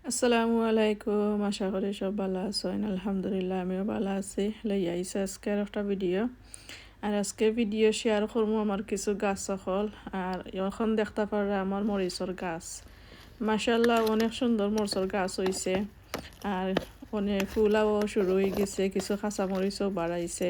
আসসালামু আলাইকুম, আশা করি সব ভালো আছেন। আলহামদুলিল্লাহ আমিও ভালো আছি। লইয়া আইসি আজকের একটা ভিডিও। আর আজকে ভিডিও শেয়ার করবো আমার কিছু গাছ সকল। আর এখন দেখতে পারা আমার মরিচর গাছ, মাশাল্লাহ অনেক সুন্দর মরিচর গাছ হয়েছে। আর অনেক ফুলাও শুরু হয়ে গেছে, কিছু কাঁচা মরিচও বাড়াইছে।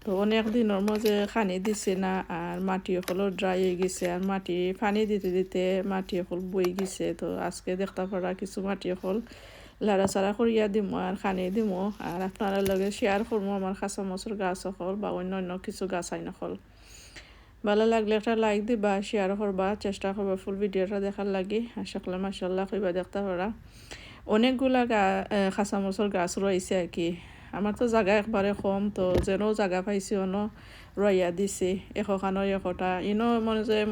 তো অনেক দিনের মাঝে খানি দিছে না, আর মাটি হলো ড্রাই হয়ে গেছে। আর মাটি পানি দিতে দিতে মাটি হল বই গেছে। তো আজকে দেখতে পারা কিছু মাটি হল লাড়াচাড়া করিয়া দিমো আর খানি দিমো। আর আপনারা লগে শেয়ার করবো আমার কাঁচা মরিচের গাছ হল বা অন্য অন্য কিছু গাছ আইন হল। ভালো লাগলে একটা লাইক দিবা, শেয়ার করবা, চেষ্টা করবা ফুল ভিডিওটা দেখার লাগে। আশা করলাম মাশাল্লাহ কইবা দেখতে পারা অনেকগুলা কাঁচা মরিচের গাছ রয়েছে আর কি। আমার তো জায়গা একবারে কম, তো যেন জায়গা পাইছি অন রইয়া দিছি এশখানো একটা ইনো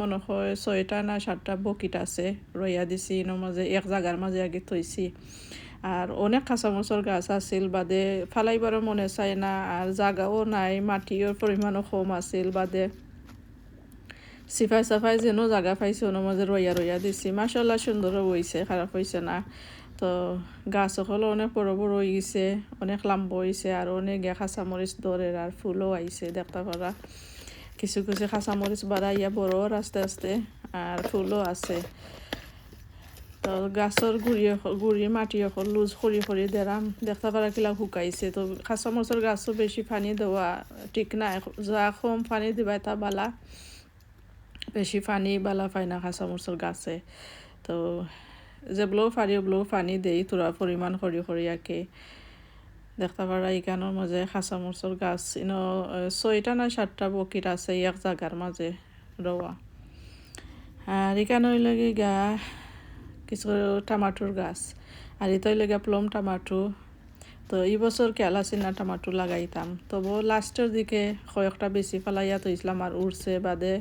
মনে হয় 6টা না 7টা বকিট আছে রইয়া দিছি। ইনো মাঝে এক জায়গার মাঝে আগে থইছি। আর অনেক কাঁচা মরিচের গাছ আছিল, বাদে ফালাইবারও মনে চায় না, আর জায়গাও নাই, মাটির পরিমাণও কম আছিল। বাদে সিফাই সাফাই যেন জায়গা পাইছে ওর মাঝে রইয়া রইয়া দিছি। মাশাল্লাহ সুন্দরও হয়েছে, খারাপ হয়েছে না। তো গাছ সকলও অনেক বড় বড় হয়ে গেছে, অনেক লম্বা হয়েছে। আর অনেক কাঁচামরিচ দরের আর ফুলও আইছে দেখতে পারা। কিছু কিছু কাঁচামরিচ বাড়াইয়া বড় আস্তে আস্তে, আর ফুলও আছে। তো গাছের গুড়ি মাটি এখন লুজ খড়ি খড়ি দেরাম দেখতে পারা কিলা শুকাইছে। তো কাঁচামরিচের গাছও বেশি পানি দেওয়া ঠিক না, যা কম পানি দিবা তা বালা, বেশি পানি বালা পায় না কাঁচামরিচের গাছে। তো যেগুলোও পারি ওগুলোও পানি দেই তোরা পরিমাণ করি করি আঁকে দেখতে পারা। এখানোর মাঝে কাঁচামরিচের গাছ 6টা না 7টা বকিট আছে এক জায়গার মাঝে রওয়া। আর এখানে লাগে গা কিছু টমাটোর গাছ, আর এটাই লাগে প্লম টমাটো। তো এই বছর খেয়াল আছে না টমাটো লাগাইতাম, তবু লাস্টের দিকে কয়েকটা বেশি ফেলাইয়া তৈছিলাম আর উড়ছে, বাদে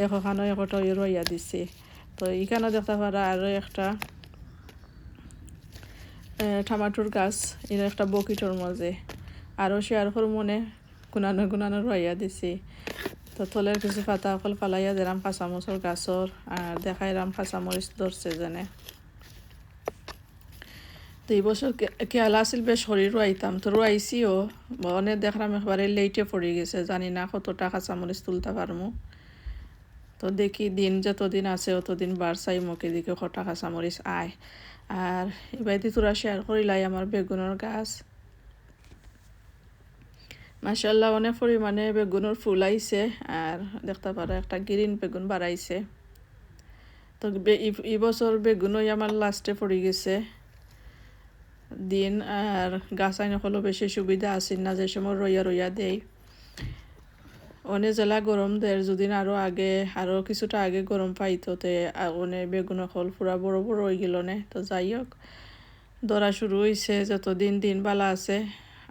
এখানে একটা রইয়া দিছি। তো এখানে দেখতে পারা আরও একটা টমাটোর গাছ এর একটা বকিটোর মাঝে আরও শেয়ার করে মনে গুনানো গুনানো রইয়া দিছি। তো তলের কিছু পাতা অকল ফালাইয়া দিলাম কাঁচামরিচের গাছর, আর দেখাইলাম কাঁচামরিচ ধরছে যেনে। তো এই বছর খেয়াল আসিল বেশ শরীর রুয়াইতাম, তো রুয়াইছিও অনেক দেখলাম একবারে লেটে পড়ে গেছে, জানি না কতটা কাঁচামরিচ তুলতে পারবো। তো দেখি দিন যতদিন আছে অতদিন বাড়ছাই মুখে দিকে কটা কাঁচামরিচ আয়। আর এবার তোরা শেয়ার করিলাই আমার বেগুনের গাছ, মাশাল্লাহ অনেক পরিমাণে বেগুনের ফুল আইছে। আর দেখতে পারা একটা গ্রিন বেগুন বাড়াইছে। তো এই বছর বেগুনই আমার লাস্টে পড়ে গেছে দিন। আর গাছ আইন হলেও বেশি সুবিধা আসেন না, যে সময় রইয়া রইয়া দেয়। অনেক জেলা গরম দেয়, যদিন আরও আগে আরও কিছুটা আগে গরম পাইতো, তে অনেক বেগুন হল পুরা বড় বড় হয়ে গেল নে। তো যাই হোক ধরা শুরু হয়েছে, যতদিন দিন বালা আছে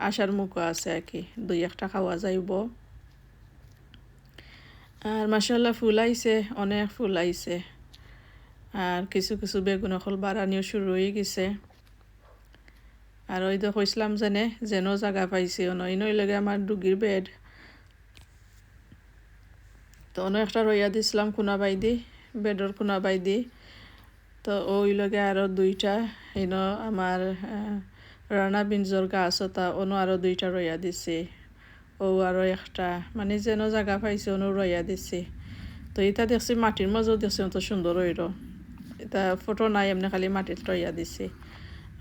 আশার মুখও আছে আর কি, 2-1টা খাওয়া যাইব। আর মাশাল্লাহ ফুল আইছে, অনেক ফুল আইছে। আর কিছু কিছু বেগুন হল বাড়ানিও শুরু হয়ে গেছে। আর ওই তো কইসলাম যেন জায়গা পাইছি ইনই লগে আমার ডুগির বেড, তো অন্য একটা রইয়া দিছিলাম কোনা বাইদি, বেডর কোনা বাইদি। তো ওই লগে আরও 2টা আমার রানা বিনজর গাছ তা অন্য আরও 2টা রইয়া দিছি। ও আরও একটা মানে যেন জায়গা পাইছে অনু রইয়া দিছি। তো এটা দেখছি মাটির মাঝেও দেখছি অত সুন্দর হইল, এটা ফটো নাই, এমনি খালি মাটির রইয়া দিছি।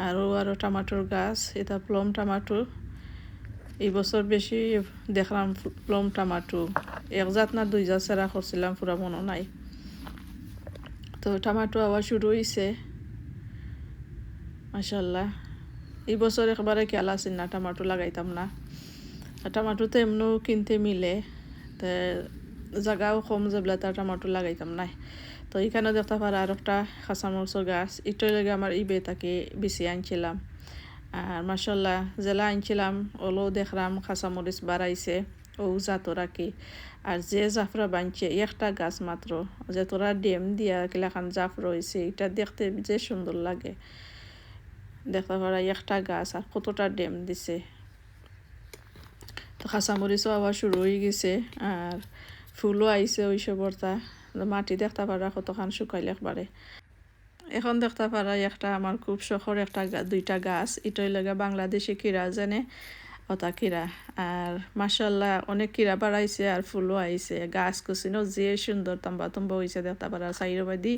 আরও টমাটোর গাছ, এটা প্লম টমাটো। এই বছর বেশি দেখলাম প্লম টমাটো, 1 জাত না 2 জাত সেরা করছিলাম পুরা মনে নাই। তো টমাটো আবার শুরু হয়েছে মাশাল্লাহ। এই বছর একবারে খেয়াল আসেন না টমাটো লাগাইতাম না, টমাটো তো এমনও কিনতে মিলে, তো জায়গাও কম যাবলে তার টমাটো লাগাইতাম না। তো এখানে দেখতে পারা আর একটা কাঁচামরিচের গাছ, এটাই লাগে আমার ইবে তাকে বেশি আনছিলাম। আর মাশাল্লাহ জেলা আনছিলাম ওলো দেখলাম কাঁচামরিচ বাড়াইছে ও জাতর আর কি। আর যে জাফরা বানছে একটা গাছ মাত্র, যে তোরা ডেম দিয়া কিলাখান জাফ রয়েছে, এটা দেখতে যে সুন্দর লাগে। দেখতে পারা একটা গাছ আর কতটা ডেম দিছে। তো কাঁচামরিচও আবার শুরু হয়ে গেছে, আর ফুলও আইছে ওইসব বর্তা। মাটি দেখতে পারা কতখান শুকাইলে একবারে। এখন দেখতে পারা একটা আমার খুব শখর একটা দুইটা গাছ, এটাই লাগে বাংলাদেশি কিরা জানে ওটা কিরা। আর মাশাল্লাহ অনেক কিরা বাড়াইছে আর ফুলও আইছে, গাছ কুচিনো যে সুন্দর তাম্বা তুম্বা হয়েছে দেখতে পারা, সাইরবাদি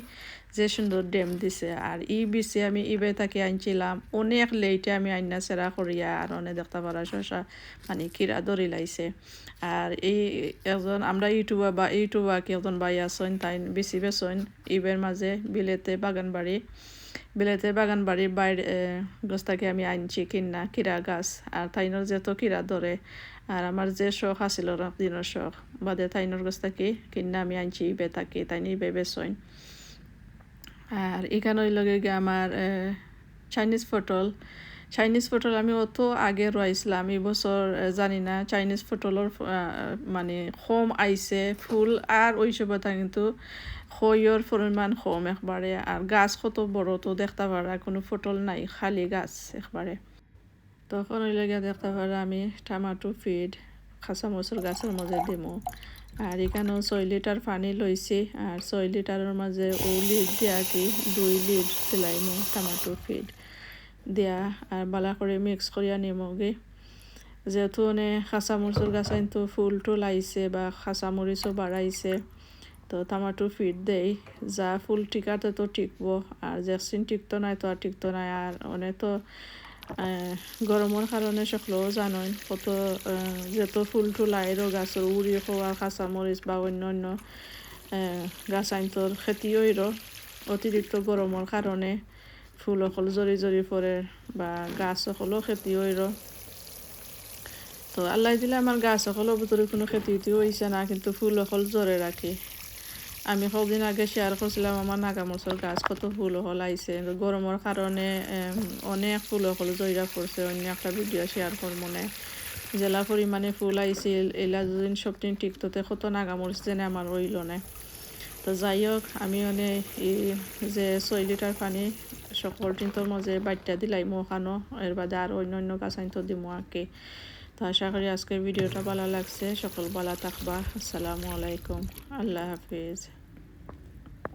যে সুন্দর ডেম দিছে। আর বিছে আমি ইবে তাকে আনছিলাম অনেক লেটে আমি আইনা সেরা করিয়া, আর অনেক দেখতে পারা শশা মানে কিরা দড়ি লাইছে। আর একজন আমরা ইউটিউবার কি একজন ভাই আছেন, তাই বেশি বেসন ইবের মাঝে বিলেতে বাগান বাড়ির বাইরে গাছটাকে আমি আনছি কিনা কিরা গাছ। আর তাইনোর যেত কিরা ধরে, আর আমার যে শখ আছিল দিনের শখ বাদে তাইনোর গাছটাকে কিনা আমি আনছি ইবে থাকি, তাই ইবে বেসইন। আর এখানে ওই লগে আমার চাইনিজ পটল আমি অত আগে রয়েছিলাম, এই বছর জানি না চাইনিজ পটলের মানে কম আইছে ফুল, আর ওই সময়টা কিন্তু খইয়ের পরিমাণ কম একবারে। আর গাছ কত বড় তো দেখতে পারা কোনো পটল নাই, খালি গাছ একবারে। তখন ওই লেগে দেখতে পারা আমি টমাটো ফিড খাসা মসুর গাছের মধ্যে দিমু। আর এখানেও 6 লিটার পানি লইছি, আর 6 লিটারের মাঝে ও লিড দিয়া কি 2 লিড দিলাইমু টমাটো ফিড দিয়া, আর বালা করে মিক্স করিয়া নিমগে। যেহেতু খাসা মরিচের গাছ কিন্তু ফুল টুল আইছে বা খাসা মরিচও বাড়াইছে, তো টমাটো ফিড দেই, যা ফুল টিকাতে তো টিকবো, আর জ্যাকসিন টিকতো নাই তো আর টিকতো নাই। আর অনেক তো গরমের কারণে সকলেও জানেন কত যেত ফুল টুল আইরও গাছের উড়ি খোয়া খাসা মরিচ বা অন্য অন্য গাছ আইনতর খেতি হইর অতিরিক্ত গরমের কারণে ফুল অকল জরি পড়ে বা গাছ অকলও খেতি হইর। তো আল্লাহ দিলে আমার গাছ অকলের ভিতরে কোনো খেতি হয়েছে না, কিন্তু ফুল অকল জরে রাখি। আমি কদিন আগে শেয়ার করছিলাম আমার নাগামরচর গাছ কত ফুল হল আইছে, গরমের কারণে অনেক ফুল হল জয়রা পড়ছে। অন্য একটা ভিডিও শেয়ার করবো না, জেলা পরিমাণে ফুল আইছিল। এলা দুদিন সবদিন টিকতোতে কত নাগামরচ যেন আমার রইল না। তো যাই হোক আমি এই যে 6 লিটার পানি সকল টিন্তর মাঝে বাট্টা দিলাই মোখানো, এর বাদে আর অন্য গাছ আইন তো দিমো আঁকে। তো আশা করি আজকের ভিডিওটা ভালো লাগছে, সকল ভালো থাকবা। আসসালামু আলাইকুম, আল্লাহ হাফিজ।